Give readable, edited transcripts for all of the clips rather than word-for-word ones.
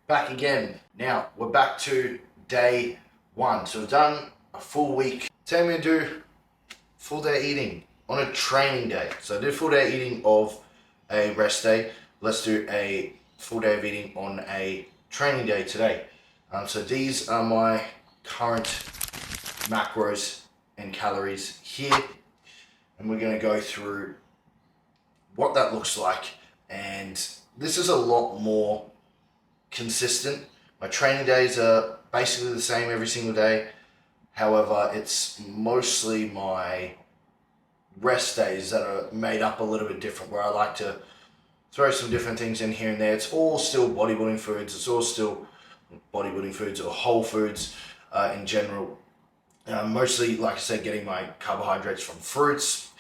Back again. Now we're back to day one. So we've done a full week. Today I'm going to do full day eating on a training day. So I did full day eating of a rest day. Let's do a full day of eating on a training day today. So these are my current macros and calories here, and we're going to go through what that looks like. And this is a lot more consistent. My training days are basically the same every single day. However, it's mostly my rest days that are made up a little bit different, where I like to throw some different things in here and there. It's all still bodybuilding foods. It's all still bodybuilding foods or whole foods in general. Mostly, like I said, getting my carbohydrates from fruits.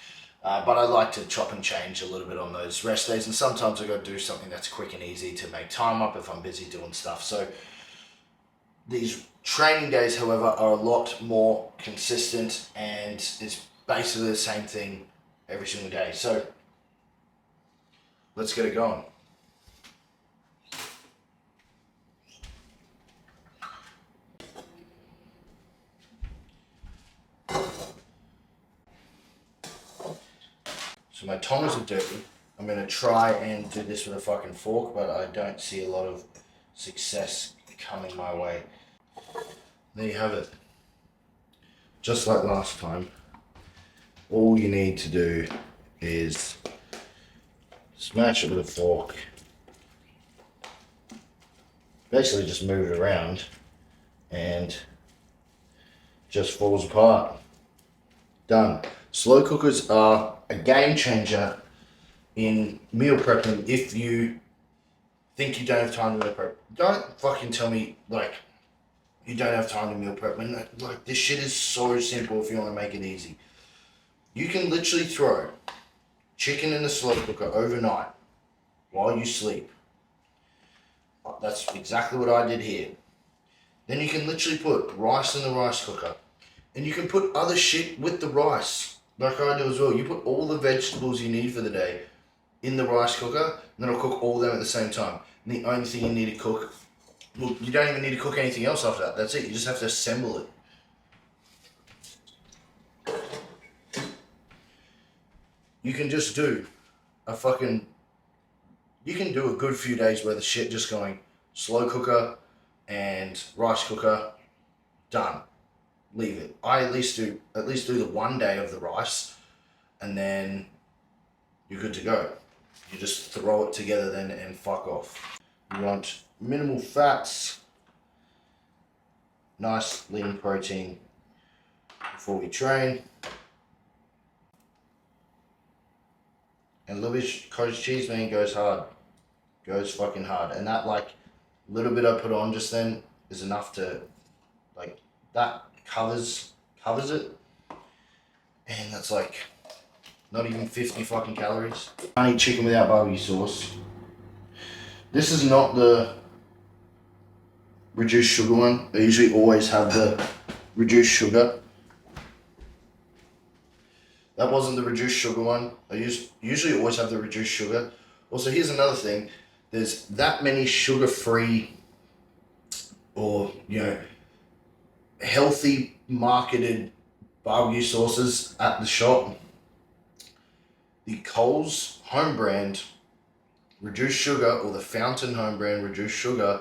But I like to chop and change a little bit on those rest days, and sometimes I got to do something that's quick and easy to make time up if I'm busy doing stuff. So these training days, however, are a lot more consistent, and it's basically the same thing every single day. So let's get it going. So my tongs are dirty. I'm going to try and do this with a fucking fork, but I don't see a lot of success coming my way. There you have it. Just like last time, all you need to do is smash it with a fork. Basically just move it around and just falls apart. Done. Slow cookers are a game changer in meal prepping. If you think you don't have time to meal prep, don't fucking tell me like you don't have time to meal prep. Like, this shit is so simple if you want to make it easy. You can literally throw chicken in the slow cooker overnight while you sleep. That's exactly what I did here. Then you can literally put rice in the rice cooker, and you can put other shit with the rice, like I do as well. You put all the vegetables you need for the day in the rice cooker, and then I'll cook all of them at the same time. And the only thing you need to cook, well, you don't even need to cook anything else after that. That's it. You just have to assemble it. You can just do a fucking, you can do a good few days where the shit just going slow cooker and rice cooker, done. Leave it. I at least do the one day of the rice, and then you're good to go. You just throw it together then and fuck off. You want minimal fats, nice lean protein before we train, and a little bit of cottage cheese, man, goes hard. Goes fucking hard. And that like little bit I put on just then is enough to, like, that covers it. And that's like not even 50 fucking calories. I eat chicken without barbecue sauce. This is not the reduced sugar one. I usually always have the reduced sugar. That wasn't the reduced sugar one. I usually always have the reduced sugar. Also, here's another thing. There's that many sugar-free or, healthy marketed barbecue sauces at the shop. The Coles home brand reduced sugar, or the Fountain home brand reduced sugar,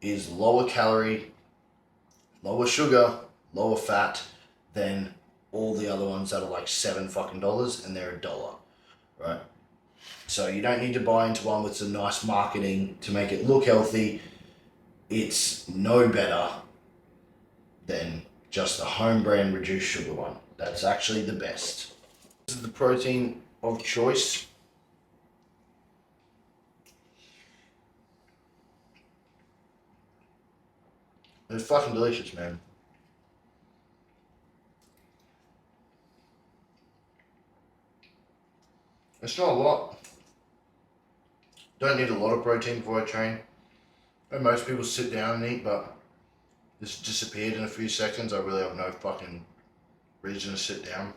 is lower calorie, lower sugar, lower fat than all the other ones that are like $7 fucking, and they're $1, right? So you don't need to buy into one with some nice marketing to make it look healthy. It's no better than just the home brand reduced sugar one. That's actually the best. This is the protein of choice. It's fucking delicious, man. It's not a lot. Don't need a lot of protein before I train. And most people sit down and eat, but this disappeared in a few seconds. I really have no fucking reason to sit down.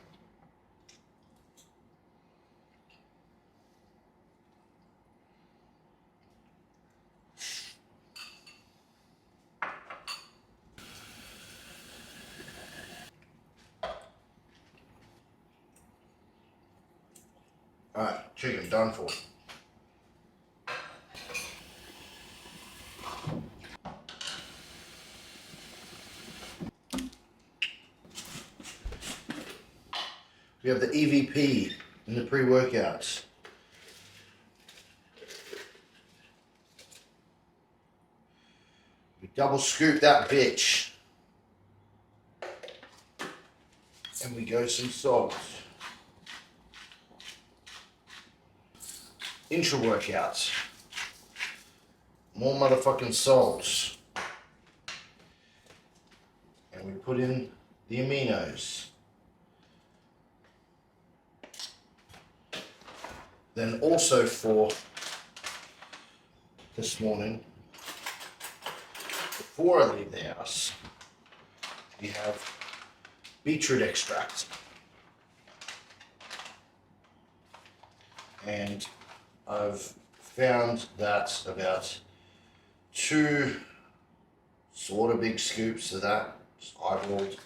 Alright, chicken done for. We have the EVP in the pre-workouts. We double scoop that bitch. And we go some salt. Intra workouts. More motherfucking salts. And we put in the aminos. Then also for this morning, before I leave the house, we have beetroot extract. And I've found that about 2 sort of big scoops of that, just eyeballed.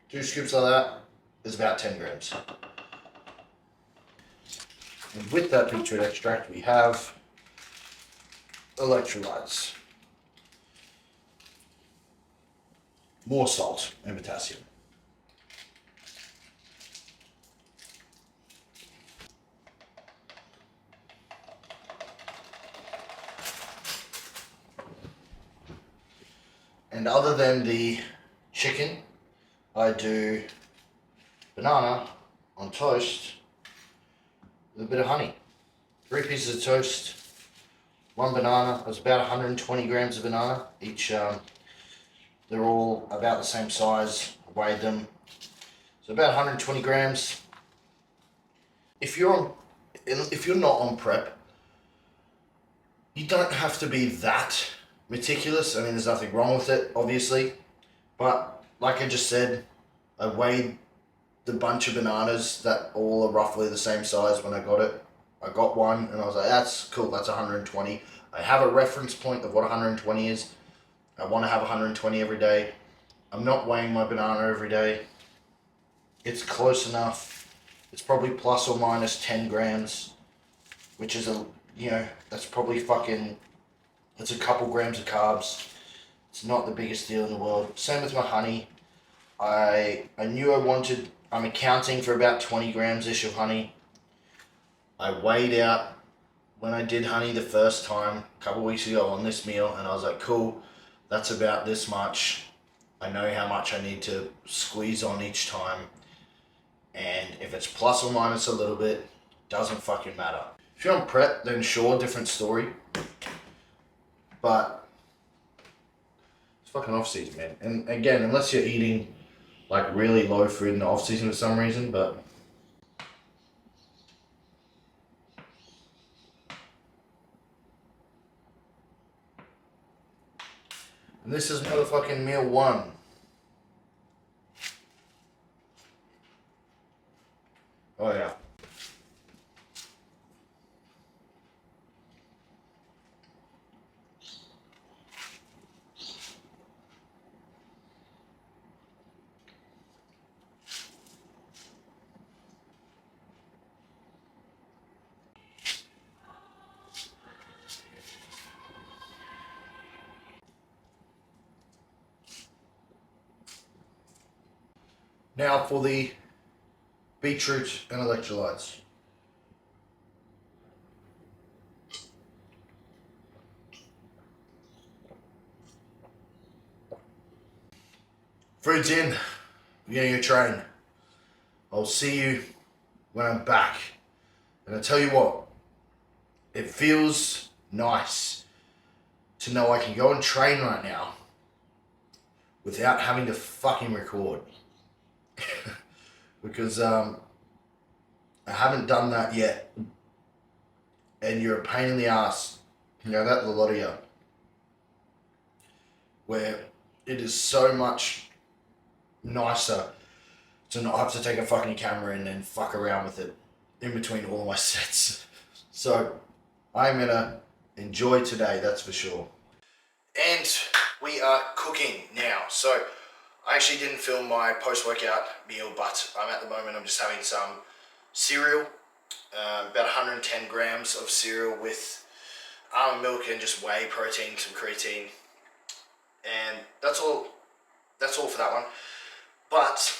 2 scoops of that is about 10 grams. And with that beetroot extract, we have electrolytes, more salt and potassium. And other than the chicken, I do banana on toast with a bit of honey. 3 pieces of toast, 1 banana. It's about 120 grams of banana each. They're all about the same size. I weighed them. So about 120 grams. If you're not on prep, you don't have to be that meticulous. I mean, there's nothing wrong with it, obviously. But like I just said, I weighed the bunch of bananas that all are roughly the same size when I got it. I got one and I was like, that's cool, that's 120. I have a reference point of what 120 is. I want to have 120 every day. I'm not weighing my banana every day. It's close enough. It's probably plus or minus 10 grams, which is that's probably it's a couple grams of carbs. It's not the biggest deal in the world. Same with my honey. I knew I'm accounting for about 20 grams-ish of honey. I weighed out when I did honey the first time a couple weeks ago on this meal, and I was like, cool, that's about this much. I know how much I need to squeeze on each time. And if it's plus or minus a little bit, doesn't fucking matter. If you're on prep, then sure, different story. But it's fucking off season, man. And again, unless you're eating like really low food in the off season for some reason, but and this is motherfucking meal 1. Oh yeah. Now for the beetroot and electrolytes. Food's in. We're getting a train. I'll see you when I'm back. And I tell you what, it feels nice to know I can go and train right now without having to fucking record. Because I haven't done that yet. And you're a pain in the ass. You know that, a lot of you. Where it is so much nicer to not have to take a fucking camera in and fuck around with it in between all my sets. So I'm gonna enjoy today, that's for sure. And we are cooking now. So I actually didn't film my post-workout meal, but at the moment I'm just having some cereal, about 110 grams of cereal with almond milk and just whey protein, some creatine, and that's all for that one. But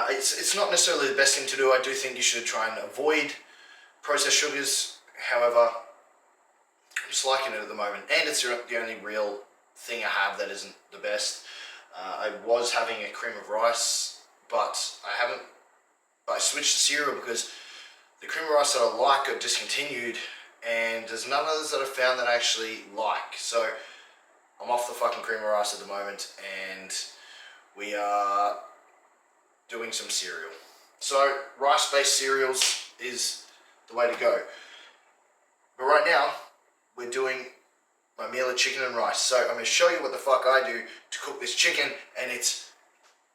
it's not necessarily the best thing to do. I do think you should try and avoid processed sugars. However, I'm just liking it at the moment, and it's the only real thing I have that isn't the best. I was having a cream of rice, but I switched to cereal because the cream of rice that I like got discontinued, and there's none others that I've found that I actually like. So I'm off the fucking cream of rice at the moment, and we are doing some cereal. So rice-based cereals is the way to go. But right now, we're doing my meal of chicken and rice. So I'm going to show you what the fuck I do to cook this chicken, and it's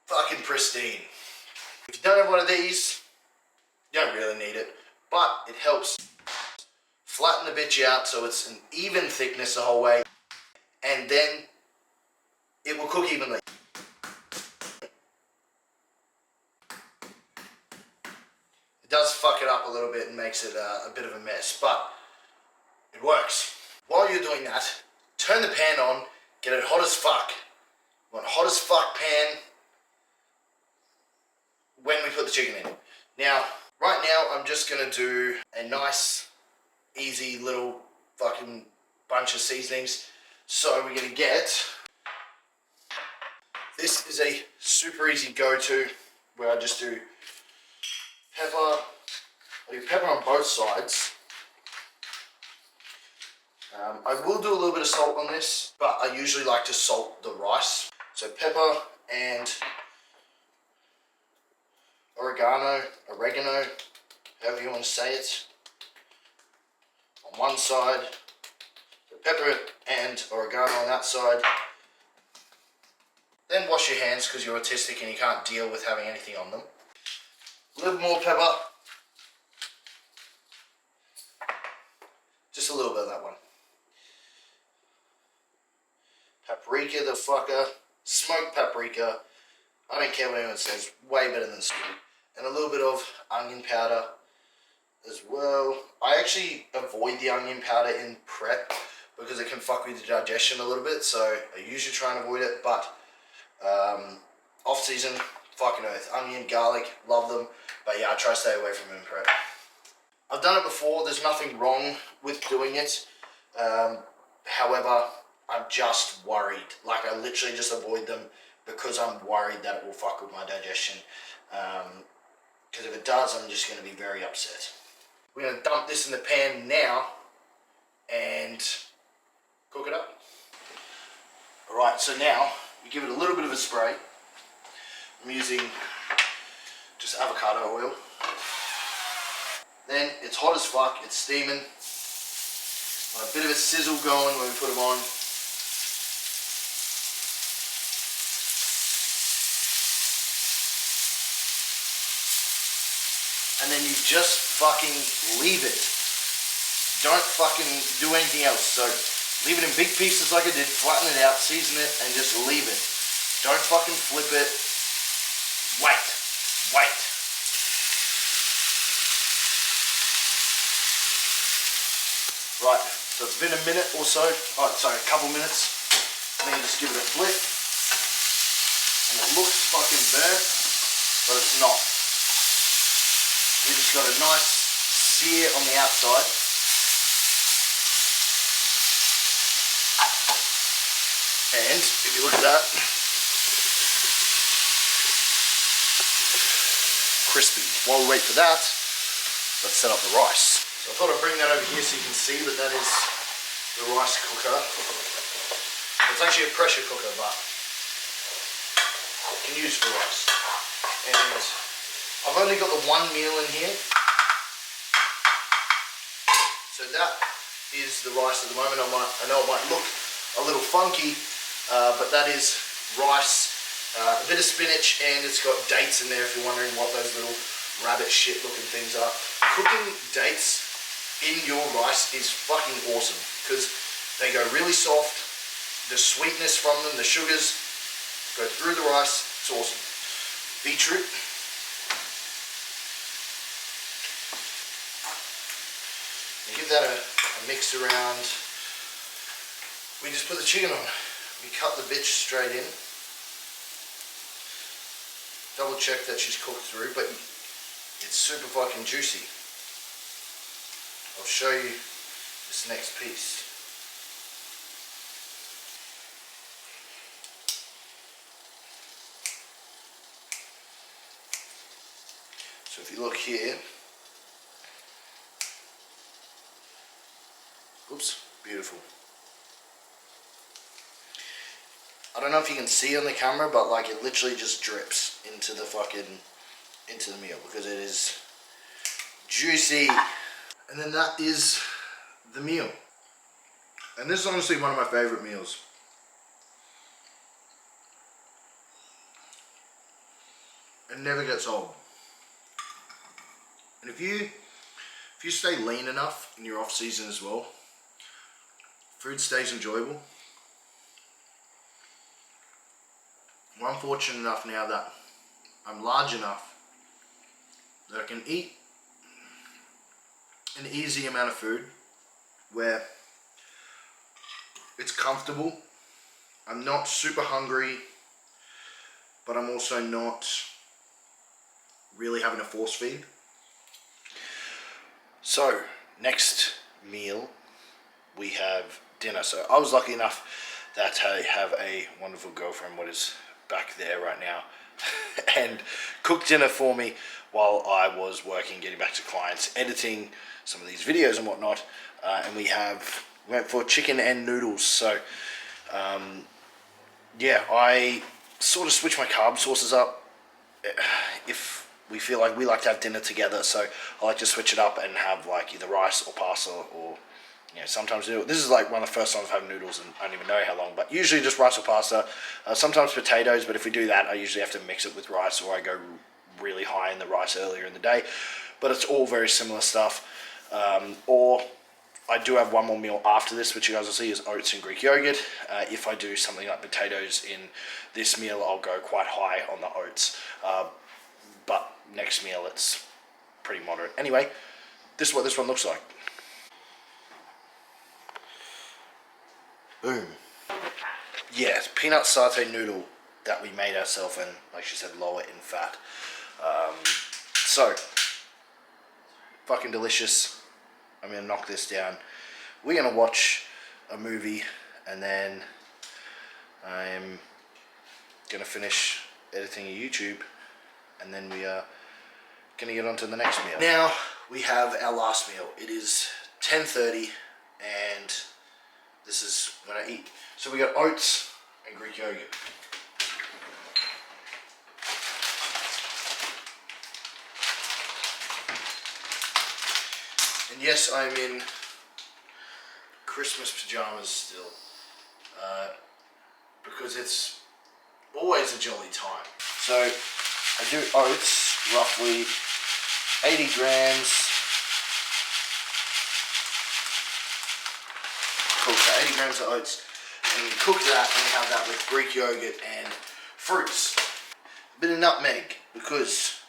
fucking pristine. If you don't have one of these, you don't really need it, but it helps flatten the bitch out so it's an even thickness the whole way, and then it will cook evenly. It does fuck it up a little bit and makes it a bit of a mess, but it works. While you're doing that, turn the pan on, get it hot as fuck. You want hot as fuck pan when we put the chicken in. Now, right now, I'm just gonna do a nice, easy little fucking bunch of seasonings. So we're gonna get, this is a super easy go-to where I just do pepper. I do pepper on both sides. I will do a little bit of salt on this, but I usually like to salt the rice. So pepper and oregano, however you want to say it, on one side. So pepper and oregano on that side. Then wash your hands because you're autistic and you can't deal with having anything on them. A little more pepper. Just a little bit of that one. Paprika, the fucker. Smoked paprika. I don't care what anyone says. Way better than sweet. And a little bit of onion powder as well. I actually avoid the onion powder in prep because it can fuck with the digestion a little bit. So I usually try and avoid it. But off season, fucking earth. Onion, garlic, love them. But yeah, I try to stay away from them in prep. I've done it before. There's nothing wrong with doing it. However, I'm just worried. Like, I literally just avoid them because I'm worried that it will fuck with my digestion. Because if it does, I'm just going to be very upset. We're going to dump this in the pan now and cook it up. Alright, so now you give it a little bit of a spray. I'm using just avocado oil. Then it's hot as fuck, it's steaming. Want a bit of a sizzle going when we put them on. And then you just fucking leave it. Don't fucking do anything else. So leave it in big pieces like I did, flatten it out, season it, and just leave it. Don't fucking flip it. Wait. Right, so it's been a minute or so. Oh, sorry, a couple minutes. And then you just give it a flip. And it looks fucking burnt, but it's not. We just got a nice sear on the outside. And if you look at that, crispy. While we wait for that, let's set up the rice. So I thought I'd bring that over here so you can see that that is the rice cooker. It's actually a pressure cooker, but you can use for rice. And I've only got the one meal in here. So that is the rice at the moment. I know it might look a little funky, but that is rice, a bit of spinach, and it's got dates in there if you're wondering what those little rabbit shit looking things are. Cooking dates in your rice is fucking awesome because they go really soft. The sweetness from them, the sugars, go through the rice. It's awesome. Beetroot. And give that a mix around. We just put the chicken on. We cut the bitch straight in. Double check that she's cooked through, but it's super fucking juicy. I'll show you this next piece. So if you look here, oops, beautiful. I don't know if you can see on the camera, but like it literally just drips into the meal because it is juicy. And then that is the meal. And this is honestly one of my favorite meals. It never gets old. And if you stay lean enough in your off season as well, food stays enjoyable. Well, I'm fortunate enough now that I'm large enough that I can eat an easy amount of food where it's comfortable. I'm not super hungry, but I'm also not really having a force feed. So, next meal, we have dinner. So I was lucky enough that I have a wonderful girlfriend, what is back there right now, and cooked dinner for me while I was working, getting back to clients, editing some of these videos and whatnot. And we went for chicken and noodles. So yeah, I sort of switch my carb sources up if we feel like we like to have dinner together. So I like to switch it up and have like either rice or pasta, or sometimes noodles. This is like one of the first times I've had noodles and I don't even know how long, but usually just rice or pasta, sometimes potatoes, but if we do that I usually have to mix it with rice, or I go really high in the rice earlier in the day. But it's all very similar stuff. Or I do have one more meal after this, which you guys will see is oats and Greek yogurt. If I do something like potatoes in this meal, I'll go quite high on the oats. But next meal, it's pretty moderate. Anyway, this is what this one looks like. Boom. Yeah, it's peanut satay noodle that we made ourselves, and like she said, lower in fat. So, fucking delicious. I'm gonna knock this down. We're gonna watch a movie, and then I'm gonna finish editing a YouTube, and then we are gonna get on to the next meal. Now we have our last meal. It is 10:30, and this is when I eat. So we got oats and Greek yogurt. And yes, I'm in Christmas pajamas still, because it's always a jolly time. So I do oats, roughly 80 grams. Cool, so 80 grams of oats, and we cook that, and we have that with Greek yogurt and fruits. A bit of nutmeg, because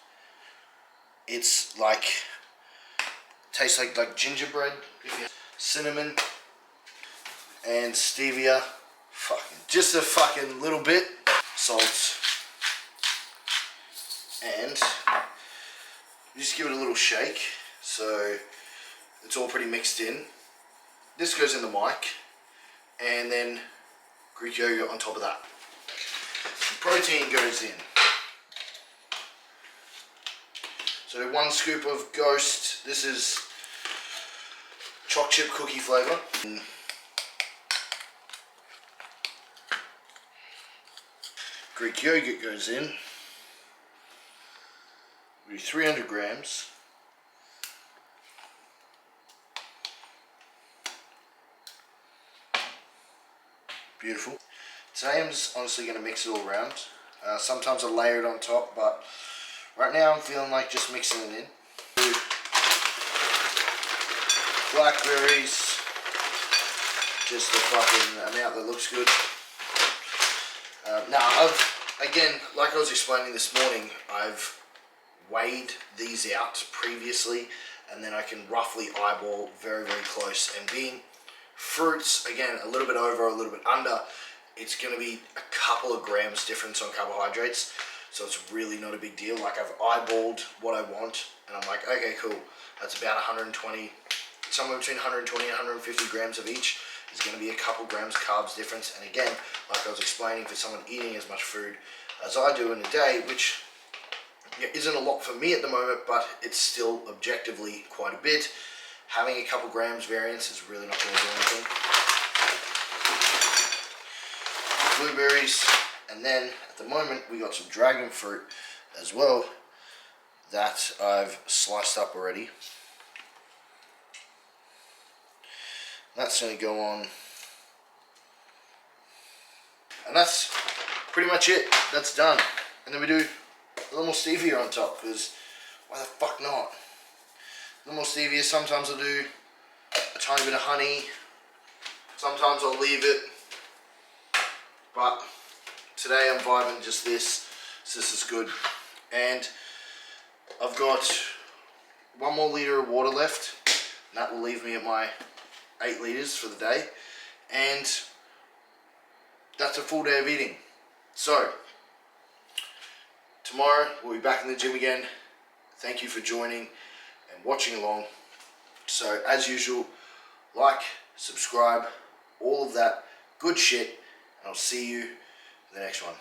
it's like, tastes like gingerbread. Cinnamon and stevia, just a fucking little bit. Salt, and you just give it a little shake so it's all pretty mixed in. This goes in the mic, and then Greek yogurt on top of that. Some protein goes in. So 1 scoop of Ghost. This is choc chip cookie flavour. Greek yogurt goes in. We do 300 grams. Beautiful. Today I'm just honestly going to mix it all around. Sometimes I layer it on top, but right now I'm feeling like just mixing it in. Blackberries, just the fucking amount that looks good. Now again, like I was explaining this morning, I've weighed these out previously, and then I can roughly eyeball very, very close. And being fruits, again, a little bit over, a little bit under, it's going to be a couple of grams difference on carbohydrates, so it's really not a big deal. Like, I've eyeballed what I want, and I'm like, okay, cool, that's about 120, somewhere between 120 and 150 grams of each. There's going to be a couple grams carbs difference, and again, like I was explaining, for someone eating as much food as I do in a day, which isn't a lot for me at the moment, but it's still objectively quite a bit, having a couple grams variance is really not going to do anything. Blueberries, and then at the moment we got some dragon fruit as well that I've sliced up already. That's going to go on, and that's pretty much it. That's done. And then we do a little more stevia on top, because why the fuck not? A little more stevia. Sometimes I'll do a tiny bit of honey, sometimes I'll leave it, but today I'm vibing just this, so this is good. And I've got 1 more litre of water left, and that will leave me at my 8 litres for the day, and that's a full day of eating. So tomorrow we'll be back in the gym again. Thank you for joining and watching along. So as usual, like, subscribe, all of that good shit, and I'll see you in the next one.